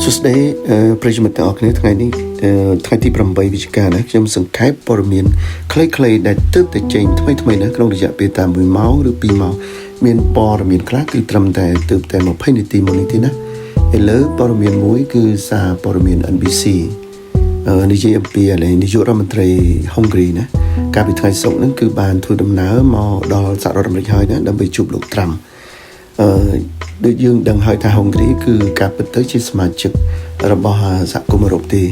សួស្តីប្រិយមិត្តទាំងអស់គ្នាថ្ងៃនេះថ្ងៃទី8វិច្ឆិកាណាខ្ញុំសង្ខេបព័ត៌មានខ្លីៗដែលទើបតែចេញថ្មីណាក្នុងរយៈពេលតាម1ម៉ោងឬ2ម៉ោងមានព័ត៌មានខ្លះគឺត្រឹមតែទើបតែ20នាទីមកនេះទេណាឥឡូវព័ត៌មានមួយគឺសារព័ត៌មាន NBC និយាយអំពីនាយករដ្ឋមន្ត្រីហុងគ្រីណាកាលពីថ្ងៃសុក្រហ្នឹងគឺបានធ្វើដំណើរមកដល់សហរដ្ឋអាមេរិកហើយណាដើម្បីជួបលោកត្រាំដូចយើងដឹងហើយថាហុងគ្រីគឺការពិតទៅជាសមាជិករបស់សហគមន៍អឺរ៉ុបទេ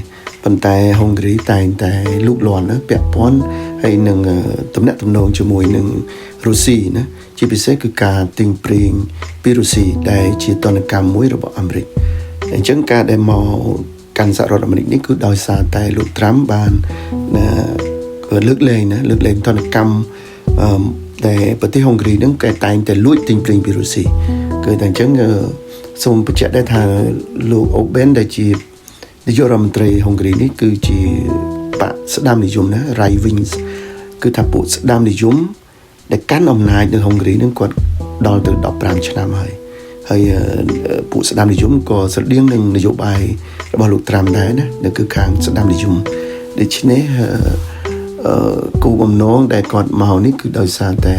ប៉ុន្តែហុងគ្រីតែងតែលូកលាន់ណាពាក់ព័ន្ធហើយនឹងទំនាក់ទំនងជាមួយនឹងរុស្ស៊ីណាជាពិសេសគឺការទិញប្រេងពីរុស្ស៊ីដែលជាទណ្ឌកម្មមួយរបស់អាមេរិកអញ្ចឹងការដែលមកកាន់សហរដ្ឋអាមេរិកនេះគឺដោយសារតែលោកត្រាំបានលើកលែងទណ្ឌកម្មដែលប្រទេសហុងគ្រីនឹងគេតែងតែលួចទិញប្រេងពីរុស្ស៊ីគឺតែអញ្ចឹងសូមបញ្ជាក់ដែរថាលោកអូបេនដែលជានាយករដ្ឋមន្ត្រីហុងគ្រីនេះគឺជាបកស្ដាមនិយមណា Right Wings គឺថាពួកស្ដាមនិយមដែលកាន់អំណាចនៅហុងគ្រីនឹងគាត់ដល់ទៅ15ឆ្នាំហើយពួកស្ដាមនិយមក៏ស្រដៀងនឹងនយោបាយរបស់លោកត្រាំដែរណាដែលគឺខាងស្ដាមនិយមដូច្នេះគោលបំណងដែលគាត់មកនេះគឺដោយសារតែ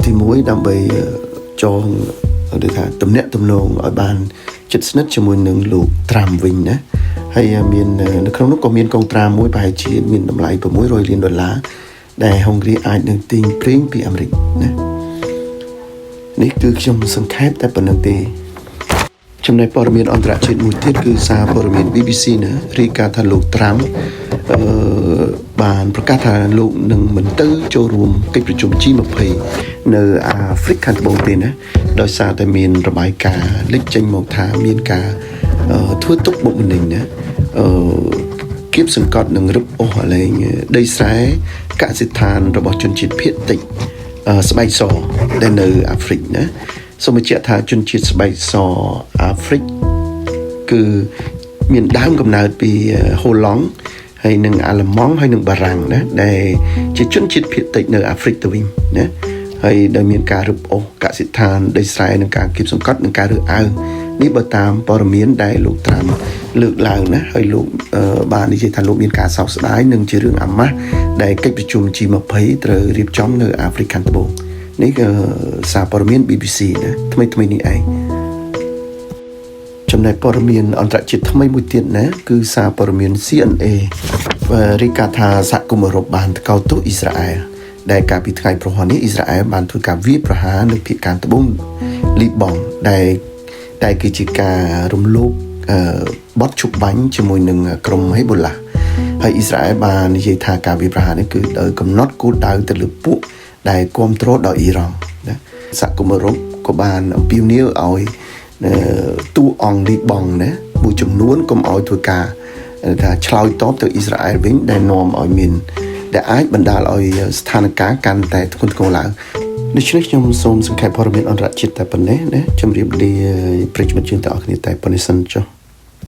ទី1ដើម្បីចងដូចថាទំនាក់ទំនងឲ្យបានជិតស្និទ្ធជាមួយនឹងលោកត្រាំវិញណាហើយមាននៅក្នុងនោះក៏មានកងត្រាមួយប្រហែលជាមានតម្លៃ$600 លានដែលហុងគ្រីអាចនឹងទិញប្រេងពីអាមេរិកណានេះគឺខ្ញុំសង្ខេបតែប៉ុណ្្នឹងទេចំណែកព័ត៌មានអន្តរជាតិមួយទៀតគឺសារព័ត៌មាន BBC ណារាយការណ៍ថាលោកត្រាំបានប្រកាសថាលោកនឹងមិនទៅចូលរួមកិច្ចប្រជុំ G20 នៅអាហ្វ្រិកខាងត្បូងទេណាដោយសារតែមានរបាយការណ៍លេចចេញមកថាមានការធ្វើទុកបុកម្នេញណាគៀបសង្កត់នឹងរឹបអូសលែងដីស្រែកសិដ្ឋានរបស់ជនជាតិភាគតិចស្បែកសដែលនៅអាហ្វ្រិកណាសូមបញ្ជាក់ថាជនជាតិស្បែកសអាហ្វ្រិកគឺមានដើមកំណើតពីហូឡង់ហើយនឹងអាល្លឺម៉ង់ហើយនឹងបារាំងណាដែលជាជនជាតិភាគតិចនៅអាហ្វ្រិកទៅវិញណាហើយដែលមានការរឹបអូសកសិដ្ឋានដីស្រែនិងការគៀបសង្កត់និងការរើសអើងនេះបើតាមព័ត៌មានដែលលោកត្រាំលើកឡើងណាហើយលោកបាននិយាយថាលោកមានការសោកស្ដាយនិងជារឿងអាម៉ាស់ដែលកិច្ចប្រជុំ G20 ត្រូវរៀបចំនៅអាហ្វ្រិកខាងត្បូងនេះគឺសារព័ត៌មាន BBC ណាថ្មីនេះឯងចំណែកព័ត៌មានអន្តរជាតិថ្មីមួយទៀតណាគឺសារព័ត៌មាន CNA រាយការណ៍ថាសហគមន៍អឺរ៉ុបបានថ្កោលទោសអ៊ីស្រាអែលដែលកាលពីថ្ងៃប្រហ័ននេះអ៊ីស្រាអែលបានធ្វើការវាយប្រហារនៅភាគខាងត្បូងលីបង់ដែលគឺជាការរំលោភបទឈប់បាញ់ជាមួយនឹងក្រុមហេបូឡាហើយអ៊ីស្រាអែលបាននិយាយថាការវាយប្រហារនេះគឺដោយកំណត់គោលដៅទៅលើពួកដែលគ្រប់គ្រងដោយអ៊ីរ៉ង់ណាសហគមន៍អឺរ៉ុបក៏បានអំពាវនាវឲ្យតួអង្គលីបង់ណាមួយចំនួនកុំឲ្យធ្វើការថាឆ្លើយតបទៅអ៊ីស្រាអែលវិញដែលនាំឲ្យមានដែលអាចបណ្ដាលឲ្យស្ថានភាពកាន់តែធ្ងន់ធ្ងរឡើងដូច្នេះខ្ញុំសូមសង្ខេបព័ត៌មានអន្តរជាតិតែប៉ុណ្ណេះណាជម្រាបលាប្រិយមិត្តយើងទាំងអស់គ្នាតែប៉ុណ្្នេះសិនចុះ